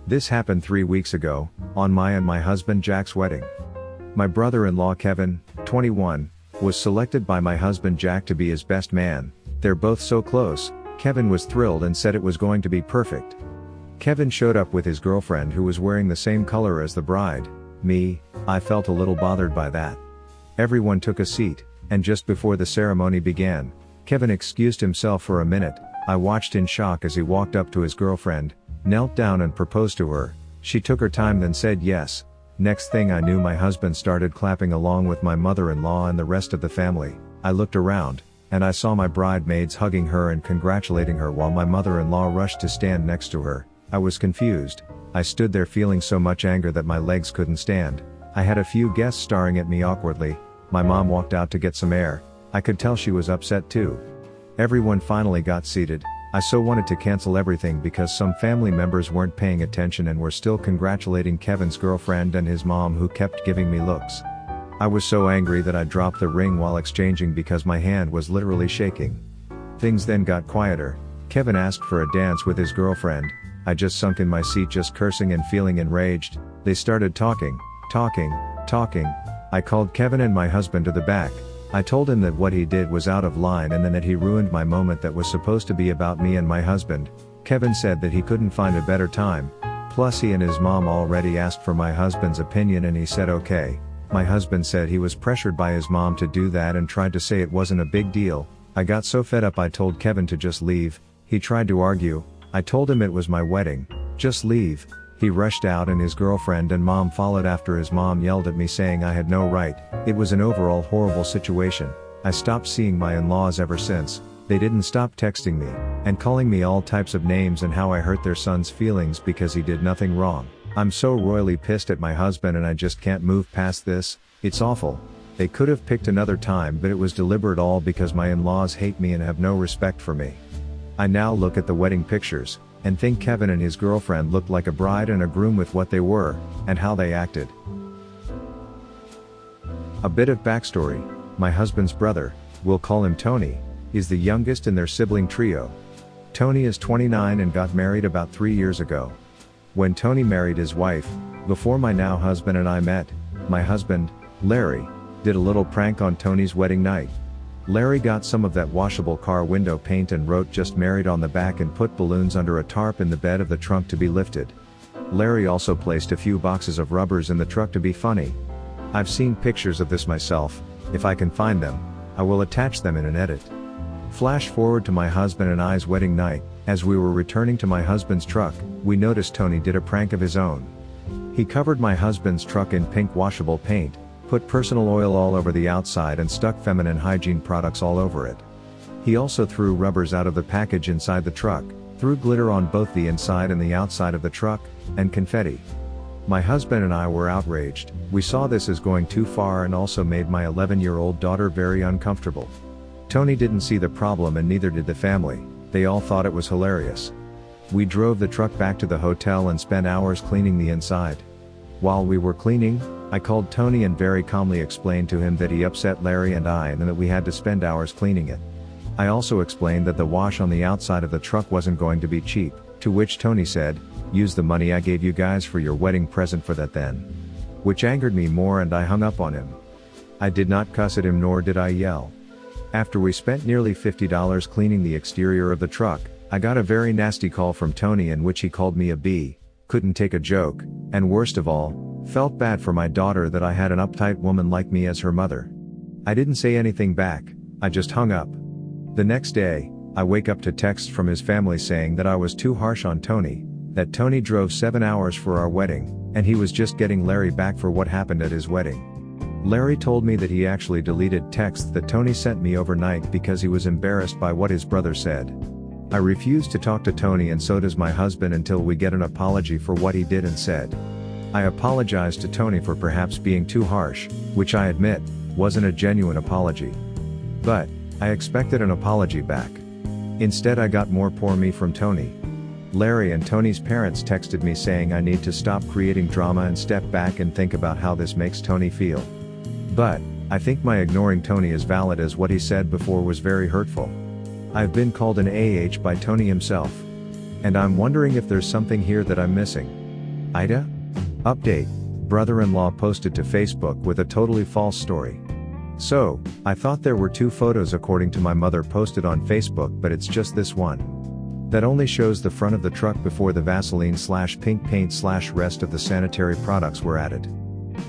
This happened 3 weeks ago, on my and my husband Jack's wedding. My brother-in-law Kevin, 21, was selected by my husband Jack to be his best man. They're both so close. Kevin was thrilled and said it was going to be perfect. Kevin showed up with his girlfriend who was wearing the same color as the bride. I felt a little bothered by that. Everyone took a seat, and just before the ceremony began, Kevin excused himself for a minute. I watched in shock as he walked up to his girlfriend, knelt down and proposed to her. She took her time then said yes. Next thing I knew my husband started clapping along with my mother-in-law and the rest of the family. I looked around, and I saw my bridesmaids hugging her and congratulating her while my mother-in-law rushed to stand next to her. I was confused. I stood there feeling so much anger that my legs couldn't stand. I had a few guests staring at me awkwardly. My mom walked out to get some air. I could tell she was upset too. Everyone finally got seated. I so wanted to cancel everything because some family members weren't paying attention and were still congratulating Kevin's girlfriend and his mom who kept giving me looks. I was so angry that I dropped the ring while exchanging because my hand was literally shaking. Things then got quieter. Kevin asked for a dance with his girlfriend. I just sunk in my seat just cursing and feeling enraged. They started talking. I called Kevin and my husband to the back. I told him that what he did was out of line and then that he ruined my moment that was supposed to be about me and my husband. Kevin said that he couldn't find a better time. Plus he and his mom already asked for my husband's opinion and he said okay. My husband said he was pressured by his mom to do that and tried to say it wasn't a big deal. I got so fed up I told Kevin to just leave. He tried to argue. I told him it was my wedding. Just leave. He rushed out and his girlfriend and mom followed after. His mom yelled at me saying I had no right. It was an overall horrible situation. I stopped seeing my in-laws ever since. They didn't stop texting me, and calling me all types of names and how I hurt their son's feelings because he did nothing wrong. I'm so royally pissed at my husband and I just can't move past this. It's awful. They could have picked another time but it was deliberate all because my in-laws hate me and have no respect for me. I now look at the wedding pictures, and think Kevin and his girlfriend looked like a bride and a groom with what they were, and how they acted. A bit of backstory. My husband's brother, we'll call him Tony, is the youngest in their sibling trio. Tony is 29 and got married about 3 years ago. When Tony married his wife, before my now husband and I met, my husband, Larry, did a little prank on Tony's wedding night. Larry got some of that washable car window paint and wrote "just married" on the back and put balloons under a tarp in the bed of the trunk to be lifted. Larry also placed a few boxes of rubbers in the truck to be funny. I've seen pictures of this myself. If I can find them, I will attach them in an edit. Flash forward to my husband and I's wedding night. As we were returning to my husband's truck, we noticed Tony did a prank of his own. He covered my husband's truck in pink washable paint, put personal oil all over the outside and stuck feminine hygiene products all over it. He also threw rubbers out of the package inside the truck, threw glitter on both the inside and the outside of the truck, and confetti. My husband and I were outraged. We saw this as going too far and also made my 11-year-old daughter very uncomfortable. Tony didn't see the problem and neither did the family. They all thought it was hilarious. We drove the truck back to the hotel and spent hours cleaning the inside. While we were cleaning, I called Tony and very calmly explained to him that he upset Larry and I and that we had to spend hours cleaning it. I also explained that the wash on the outside of the truck wasn't going to be cheap, to which Tony said, "Use the money I gave you guys for your wedding present for that then." Which angered me more and I hung up on him. I did not cuss at him nor did I yell. After we spent nearly $50 cleaning the exterior of the truck, I got a very nasty call from Tony in which he called me a B, couldn't take a joke, and worst of all, felt bad for my daughter that I had an uptight woman like me as her mother. I didn't say anything back, I just hung up. The next day, I wake up to texts from his family saying that I was too harsh on Tony, that Tony drove 7 hours for our wedding, and he was just getting Larry back for what happened at his wedding. Larry told me that he actually deleted texts that Tony sent me overnight because he was embarrassed by what his brother said. I refuse to talk to Tony and so does my husband until we get an apology for what he did and said. I apologized to Tony for perhaps being too harsh, which I admit, wasn't a genuine apology. But, I expected an apology back. Instead I got more "poor me" from Tony. Larry and Tony's parents texted me saying I need to stop creating drama and step back and think about how this makes Tony feel. But, I think my ignoring Tony is valid as what he said before was very hurtful. I've been called an AH by Tony himself. And I'm wondering if there's something here that I'm missing. Ida? Update. Brother-in-law posted to Facebook with a totally false story. So, I thought there were 2 photos according to my mother posted on Facebook, but it's just this one. That only shows the front of the truck before the Vaseline/pink paint/rest of the sanitary products were added.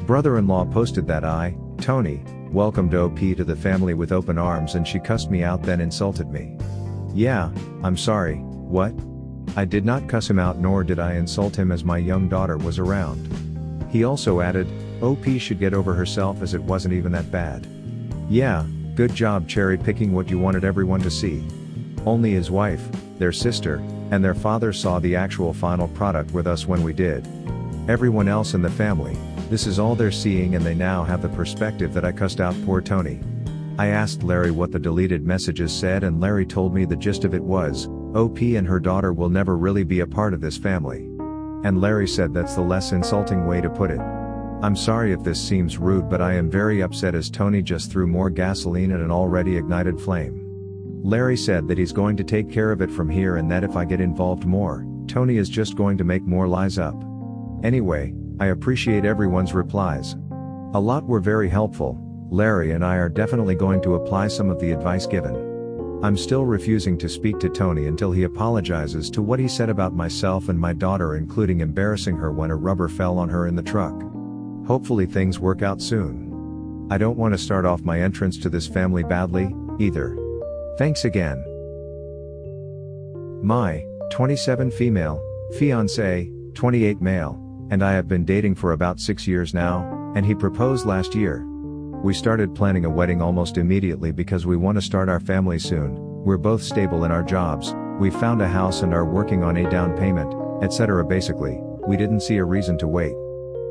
Brother-in-law posted that I, Tony, welcomed OP to the family with open arms and she cussed me out then insulted me. Yeah, I'm sorry, what? I did not cuss him out nor did I insult him as my young daughter was around. He also added, OP should get over herself as it wasn't even that bad. Yeah, good job cherry picking what you wanted everyone to see. Only his wife, their sister, and their father saw the actual final product with us when we did. Everyone else in the family, this is all they're seeing and they now have the perspective that I cussed out poor Tony. I asked Larry what the deleted messages said and Larry told me the gist of it was, OP and her daughter will never really be a part of this family. And Larry said that's the less insulting way to put it. I'm sorry if this seems rude but I am very upset as Tony just threw more gasoline at an already ignited flame. Larry said that he's going to take care of it from here and that if I get involved more, Tony is just going to make more lies up. Anyway, I appreciate everyone's replies. A lot were very helpful. Larry and I are definitely going to apply some of the advice given. I'm still refusing to speak to Tony until he apologizes to what he said about myself and my daughter, including embarrassing her when a rubber fell on her in the truck. Hopefully things work out soon. I don't want to start off my entrance to this family badly, either. Thanks again. My 27 female, fiance, 28 male, and I have been dating for about 6 years now, and he proposed last year. We started planning a wedding almost immediately because we want to start our family soon. We're both stable in our jobs, we found a house and are working on a down payment, etc. Basically, we didn't see a reason to wait.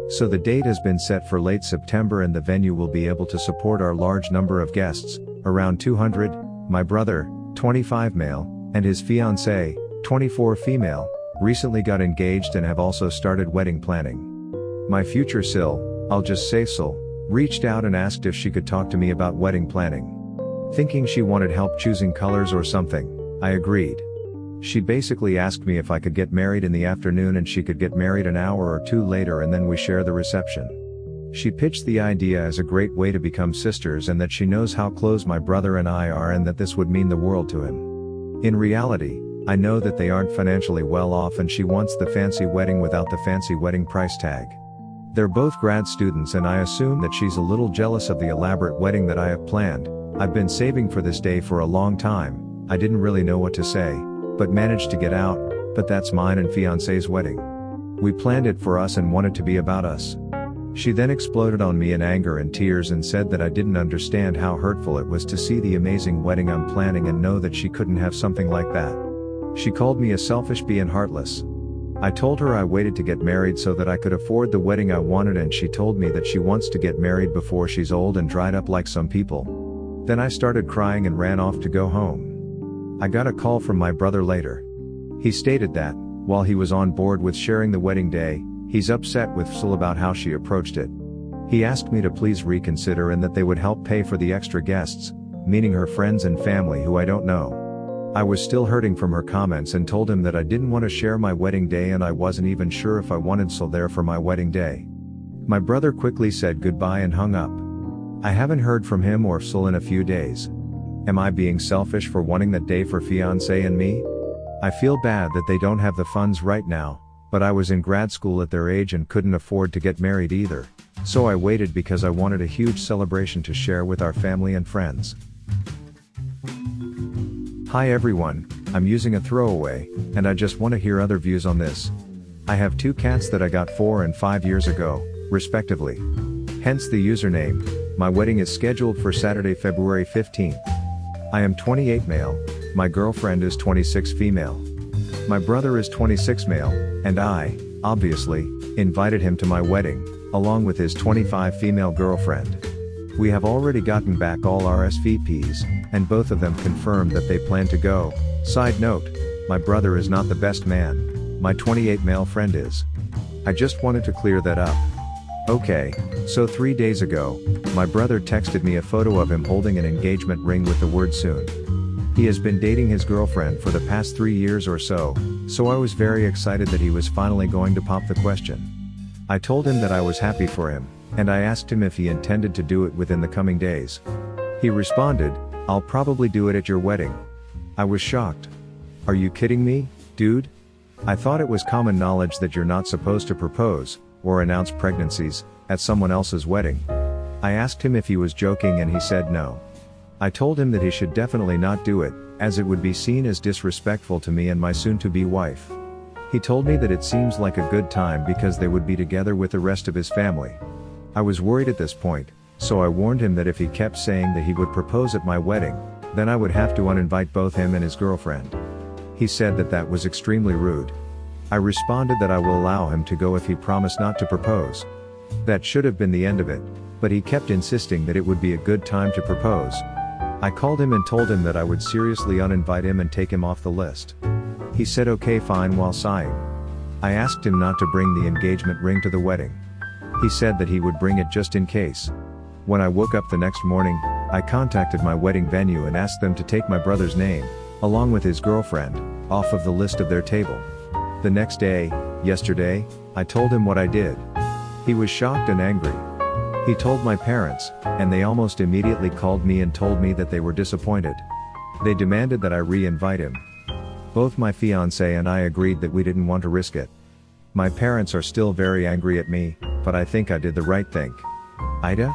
So the date has been set for late September and the venue will be able to support our large number of guests, around 200, my brother, 25 male, and his fiancée, 24 female, recently got engaged and have also started wedding planning. My future Sil, I'll just say Sil, reached out and asked if she could talk to me about wedding planning. Thinking she wanted help choosing colors or something, I agreed. She basically asked me if I could get married in the afternoon and she could get married an hour or 2 later and then we share the reception. She pitched the idea as a great way to become sisters and that she knows how close my brother and I are and that this would mean the world to him. In reality, I know that they aren't financially well off and she wants the fancy wedding without the fancy wedding price tag. They're both grad students and I assume that she's a little jealous of the elaborate wedding that I have planned. I've been saving for this day for a long time. I didn't really know what to say, but managed to get out, but that's mine and fiancé's wedding. We planned it for us and wanted to be about us. She then exploded on me in anger and tears and said that I didn't understand how hurtful it was to see the amazing wedding I'm planning and know that she couldn't have something like that. She called me a selfish bee and heartless. I told her I waited to get married so that I could afford the wedding I wanted and she told me that she wants to get married before she's old and dried up like some people. Then I started crying and ran off to go home. I got a call from my brother later. He stated that, while he was on board with sharing the wedding day, he's upset with Sil about how she approached it. He asked me to please reconsider and that they would help pay for the extra guests, meaning her friends and family who I don't know. I was still hurting from her comments and told him that I didn't want to share my wedding day and I wasn't even sure if I wanted Sil there for my wedding day. My brother quickly said goodbye and hung up. I haven't heard from him or Sil in a few days. Am I being selfish for wanting that day for fiancé and me? I feel bad that they don't have the funds right now, but I was in grad school at their age and couldn't afford to get married either, so I waited because I wanted a huge celebration to share with our family and friends. Hi everyone, I'm using a throwaway, and I just want to hear other views on this. I have 2 cats that I got 4 and 5 years ago, respectively. Hence the username. My wedding is scheduled for Saturday, February 15th. I am 28 male, my girlfriend is 26 female. My brother is 26 male, and I, obviously, invited him to my wedding, along with his 25 female girlfriend. We have already gotten back all RSVPs, and both of them confirmed that they plan to go. Side note, my brother is not the best man, my 28 male friend is. I just wanted to clear that up. Okay, so 3 days ago, my brother texted me a photo of him holding an engagement ring with the word soon. He has been dating his girlfriend for the past 3 years or so I was very excited that he was finally going to pop the question. I told him that I was happy for him, and I asked him if he intended to do it within the coming days. He responded, "I'll probably do it at your wedding." I was shocked. "Are you kidding me, dude? I thought it was common knowledge that you're not supposed to propose, or announce pregnancies, at someone else's wedding." I asked him if he was joking and he said no. I told him that he should definitely not do it, as it would be seen as disrespectful to me and my soon-to-be wife. He told me that it seems like a good time because they would be together with the rest of his family. I was worried at this point, so I warned him that if he kept saying that he would propose at my wedding, then I would have to uninvite both him and his girlfriend. He said that that was extremely rude. I responded that I will allow him to go if he promised not to propose. That should have been the end of it, but he kept insisting that it would be a good time to propose. I called him and told him that I would seriously uninvite him and take him off the list. He said okay fine while sighing. I asked him not to bring the engagement ring to the wedding. He said that he would bring it just in case. When I woke up the next morning, I contacted my wedding venue and asked them to take my brother's name, along with his girlfriend, off of the list of their table. The next day, yesterday, I told him what I did. He was shocked and angry. He told my parents, and they almost immediately called me and told me that they were disappointed. They demanded that I re-invite him. Both my fiancé and I agreed that we didn't want to risk it. My parents are still very angry at me, but I think I did the right thing. Ida?